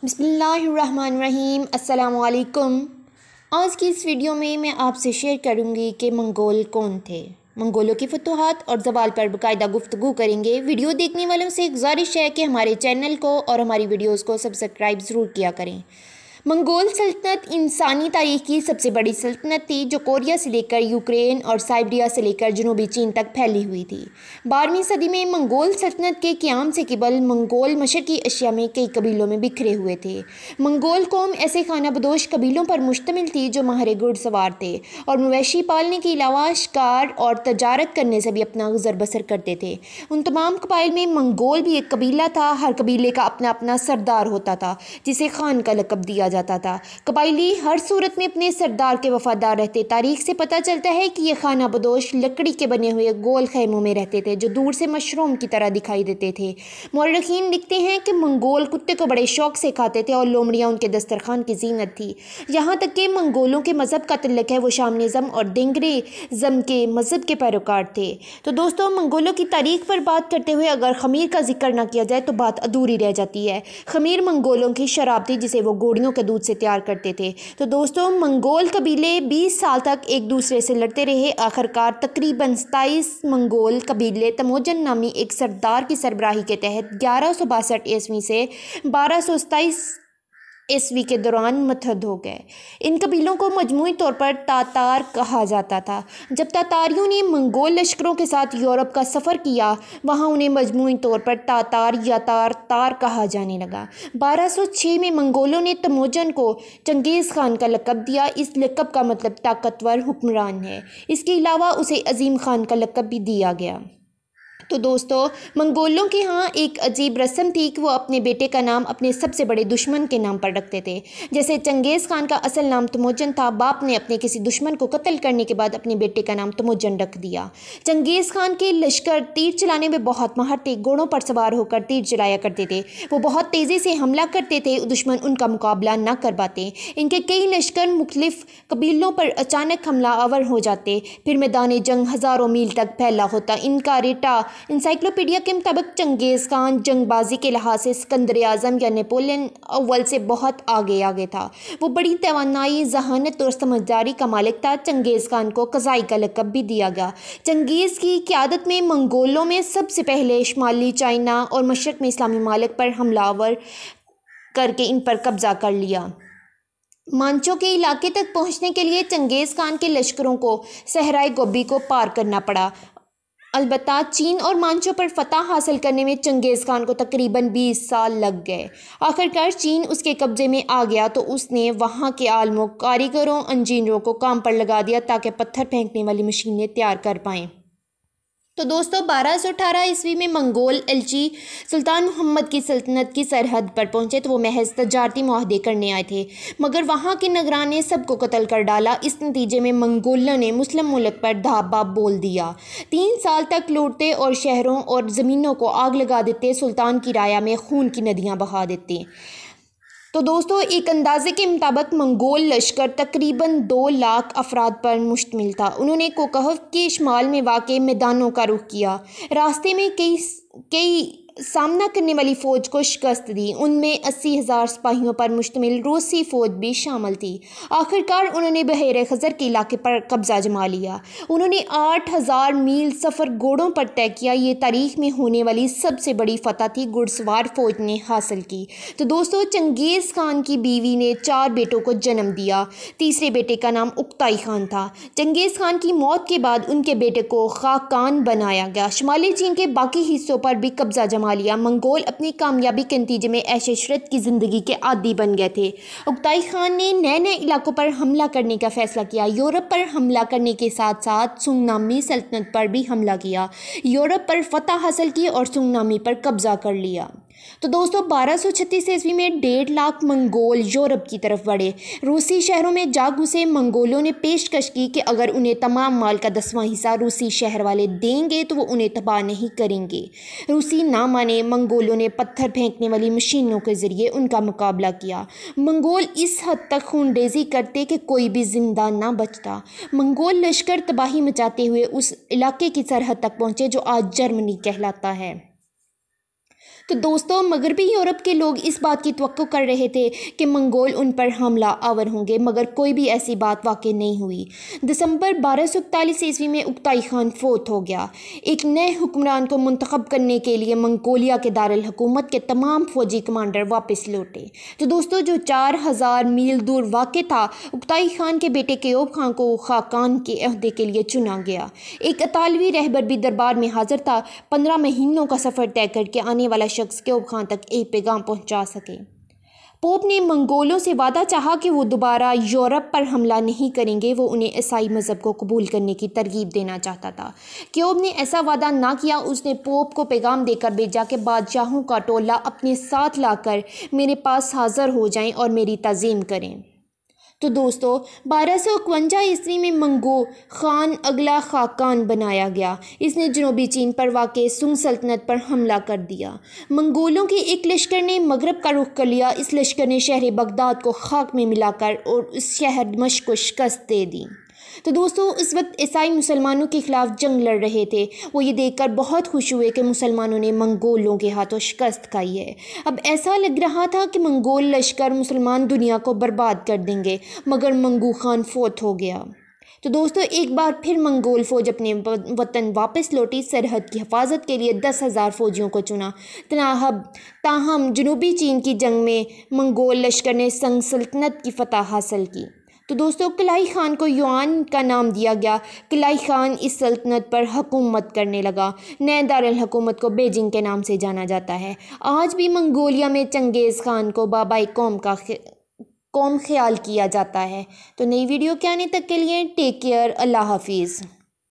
بسم اللہ الرحمن الرحیم۔ السلام علیکم۔ آج کی اس ویڈیو میں آپ سے شیئر کروں گی کہ منگول کون تھے۔ منگولوں کی فتوحات اور زوال پر باقاعدہ گفتگو کریں گے۔ ویڈیو دیکھنے والوں سے ایک گزارش ہے کہ ہمارے چینل کو اور ہماری ویڈیوز کو سبسکرائب ضرور کیا کریں۔ منگول سلطنت انسانی تاریخ کی سب سے بڑی سلطنت تھی جو کوریا سے لے کر یوکرین اور سائبیریا سے لے کر جنوبی چین تک پھیلی ہوئی تھی۔ 12ویں صدی میں منگول سلطنت کے قیام سے قبل منگول مشرقی ایشیا میں کئی قبیلوں میں بکھرے ہوئے تھے۔ منگول قوم ایسے خانہ بدوش قبیلوں پر مشتمل تھی جو ماہر گھڑ سوار تھے اور مویشی پالنے کے علاوہ شکار اور تجارت کرنے سے بھی اپنا گزر بسر کرتے تھے۔ ان تمام قبائل میں منگول بھی ایک قبیلہ تھا۔ ہر قبیلے کا اپنا اپنا سردار ہوتا تھا جسے خان کا لقب دیا جاتا تھا۔ قبائلی ہر صورت میں اپنے سردار کے وفادار رہتے۔ تاریخ سے پتہ چلتا ہے کہ یہ خانہ بدوش لکڑی کے بنے ہوئے گول خیموں میں رہتے تھے جو دور سے مشروم کی طرح دکھائی دیتے تھے۔ مورخین لکھتے ہیں کہ منگول کتے کو بڑے شوق سے کھاتے تھے اور لومڑیاں ان کے دسترخوان کی زینت تھی۔ یہاں تک کہ منگولوں کے مذہب کا تعلق ہے وہ شامنزم اور دینگریزم کے مذہب کے پیروکار تھے۔ تو دوستو، منگولوں کی تاریخ پر بات کرتے ہوئے اگر خمیر کا ذکر نہ کیا جائے تو بات ادھوری رہ جاتی ہے۔ خمیر منگولوں کی شراب تھی جسے وہ گھوڑیوں کے دودھ سے تیار کرتے تھے۔ تو دوستو، منگول قبیلے 20 سال تک ایک دوسرے سے لڑتے رہے۔ آخرکار تقریباً 27 منگول قبیلے تموجن نامی ایک سردار کی سربراہی کے تحت 1162 سے 1227 کے دوران متحد ہو گئے۔ ان قبیلوں کو مجموعی طور پر تاتار کہا جاتا تھا۔ جب تاتاریوں نے منگول لشکروں کے ساتھ یورپ کا سفر کیا، وہاں انہیں مجموعی طور پر تاتار یا تار کہا جانے لگا۔ 1206 میں منگولوں نے تموجن کو چنگیز خان کا لقب دیا۔ اس لقب کا مطلب طاقتور حکمران ہے۔ اس کے علاوہ اسے عظیم خان کا لقب بھی دیا گیا۔ تو دوستو، منگولوں کے ہاں ایک عجیب رسم تھی کہ وہ اپنے بیٹے کا نام اپنے سب سے بڑے دشمن کے نام پر رکھتے تھے۔ جیسے چنگیز خان کا اصل نام تموجن تھا، باپ نے اپنے کسی دشمن کو قتل کرنے کے بعد اپنے بیٹے کا نام تموجن رکھ دیا۔ چنگیز خان کے لشکر تیر چلانے میں بہت ماہر تھے۔ گھوڑوں پر سوار ہو کر تیر چلایا کرتے تھے۔ وہ بہت تیزی سے حملہ کرتے تھے، دشمن ان کا مقابلہ نہ کر پاتے۔ ان کے کئی لشکر مختلف قبیلوں پر اچانک حملہ آور ہو جاتے، پھر میدان جنگ ہزاروں میل تک پھیلا ہوتا۔ ان کا ریٹا انسائکلوپیڈیا کے مطابق چنگیز خان جنگ بازی کے لحاظ سے اسکندر اعظم یا نیپولین اول سے بہت آگے تھا۔ وہ بڑی توانائی، ذہانت اور سمجھداری کا مالک تھا۔ چنگیز خان کو قزائی کا لقب بھی دیا گیا۔ چنگیز کی قیادت میں منگولوں میں سب سے پہلے شمالی چائنا اور مشرق میں اسلامی ممالک پر حملہ آور کر کے ان پر قبضہ کر لیا۔ مانچو کے علاقے تک پہنچنے کے لیے چنگیز خان کے لشکروں کو صحرائے گوبی کو پار کرنا پڑا۔ البتہ چین اور مانچو پر فتح حاصل کرنے میں چنگیز خان کو تقریباً 20 سال لگ گئے۔ آخرکار چین اس کے قبضے میں آ گیا تو اس نے وہاں کے عالموں، کاریگروں، انجینئروں کو کام پر لگا دیا تاکہ پتھر پھینکنے والی مشینیں تیار کر پائیں۔ تو دوستو، 1218 میں منگول ایلچی سلطان محمد کی سلطنت کی سرحد پر پہنچے تو وہ محض تجارتی معاہدے کرنے آئے تھے، مگر وہاں کے نگران نے سب کو قتل کر ڈالا۔ اس نتیجے میں منگولوں نے مسلم ملک پر دھاوا بول دیا۔ 3 سال تک لوٹتے اور شہروں اور زمینوں کو آگ لگا دیتے، سلطان کی رعایا میں خون کی ندیاں بہا دیتے۔ تو دوستو، ایک اندازے کے مطابق منگول لشکر تقریباً 2 لاکھ افراد پر مشتمل تھا۔ انہوں نے کوکہف کے شمال میں واقع میدانوں کا رخ کیا۔ راستے میں کئی سامنا کرنے والی فوج کو شکست دی۔ ان میں 80,000 سپاہیوں پر مشتمل روسی فوج بھی شامل تھی۔ آخرکار انہوں نے بحیرہ خزر کے علاقے پر قبضہ جما لیا۔ انہوں نے 8,000 میل سفر گھوڑوں پر طے کیا۔ یہ تاریخ میں ہونے والی سب سے بڑی فتح تھی گھڑ سوار فوج نے حاصل کی۔ تو دوستو، چنگیز خان کی بیوی نے 4 بیٹوں کو جنم دیا۔ تیسرے بیٹے کا نام اکتائی خان تھا۔ چنگیز خان کی موت کے بعد ان کے بیٹے کو خاقان بنایا گیا۔ شمالی چین کے باقی حصوں پر بھی قبضہ جما لیا۔ منگول اپنی کامیابی کے نتیجے میں عیش عشرت کی زندگی کے عادی بن گئے تھے۔ اکتائی خان نے نئے علاقوں پر حملہ کرنے کا فیصلہ کیا۔ یورپ پر حملہ کرنے کے ساتھ ساتھ سونگ نامی سلطنت پر بھی حملہ کیا، یورپ پر فتح حاصل کی اور سونگ نامی پر قبضہ کر لیا۔ تو دوستو، 1236 میں 1.5 لاکھ منگول یورپ کی طرف بڑھے۔ روسی شہروں میں جا گھسے۔ منگولوں نے پیشکش کی کہ اگر انہیں تمام مال کا 10واں حصہ روسی شہر والے دیں گے تو وہ انہیں تباہ نہیں کریں گے۔ روسی نہ مانے۔ منگولوں نے پتھر پھینکنے والی مشینوں کے ذریعے ان کا مقابلہ کیا۔ منگول اس حد تک خون ریزی کرتے کہ کوئی بھی زندہ نہ بچتا۔ منگول لشکر تباہی مچاتے ہوئے اس علاقے کی سرحد تک پہنچے جو آج جرمنی کہلاتا ہے۔ تو دوستوں مغربی یورپ کے لوگ اس بات کی توقع کر رہے تھے کہ منگول ان پر حملہ آور ہوں گے، مگر کوئی بھی ایسی بات واقع نہیں ہوئی۔ دسمبر 1241 میں اکتائی خان فوت ہو گیا۔ ایک نئے حکمران کو منتخب کرنے کے لیے منگولیا کے دارالحکومت کے تمام فوجی کمانڈر واپس لوٹے۔ تو دوستوں جو 4000 میل دور واقع تھا، اکتائی خان کے بیٹے کیوب خان کو خاقان کے عہدے کے لیے چنا گیا۔ ایک اطالوی رہبر بھی دربار میں حاضر تھا، 15 مہینوں کا سفر طے کر کے آنے والا شخص کیوب خان تک ایک پیغام پہنچا سکے۔ پوپ نے منگولوں سے وعدہ چاہا کہ وہ دوبارہ یورپ پر حملہ نہیں کریں گے۔ وہ انہیں عیسائی مذہب کو قبول کرنے کی ترغیب دینا چاہتا تھا۔ کیوب نے ایسا وعدہ نہ کیا۔ اس نے پوپ کو پیغام دے کر بھیجا کہ بادشاہوں کا ٹولہ اپنے ساتھ لا کر میرے پاس حاضر ہو جائیں اور میری تعظیم کریں۔ تو دوستو 1251 میں منگو خان اگلا خاقان بنایا گیا۔ اس نے جنوبی چین پر واقع سنگ سلطنت پر حملہ کر دیا۔ منگولوں کے ایک لشکر نے مغرب کا رخ کر لیا۔ اس لشکر نے شہر بغداد کو خاک میں ملا کر اور اس شہر دمشق کو شکست دے دی۔ تو دوستو اس وقت عیسائی مسلمانوں کے خلاف جنگ لڑ رہے تھے۔ وہ یہ دیکھ کر بہت خوش ہوئے کہ مسلمانوں نے منگولوں کے ہاتھوں شکست کھائی ہے۔ اب ایسا لگ رہا تھا کہ منگول لشکر مسلمان دنیا کو برباد کر دیں گے، مگر منگو خان فوت ہو گیا۔ تو دوستو ایک بار پھر منگول فوج اپنے وطن واپس لوٹی۔ سرحد کی حفاظت کے لیے 10,000 فوجیوں کو چنا۔ تاہم جنوبی چین کی جنگ میں منگول لشکر نے سنگ سلطنت کی فتح حاصل کی۔ تو دوستو قلعہ خان کو یوان کا نام دیا گیا۔ قلعہ خان اس سلطنت پر حکومت کرنے لگا۔ نئے دارالحکومت کو بیجنگ کے نام سے جانا جاتا ہے۔ آج بھی منگولیا میں چنگیز خان کو بابائے قوم خیال کیا جاتا ہے۔ تو نئی ویڈیو کے آنے تک کے لیے ٹیک کیئر، اللہ حافظ۔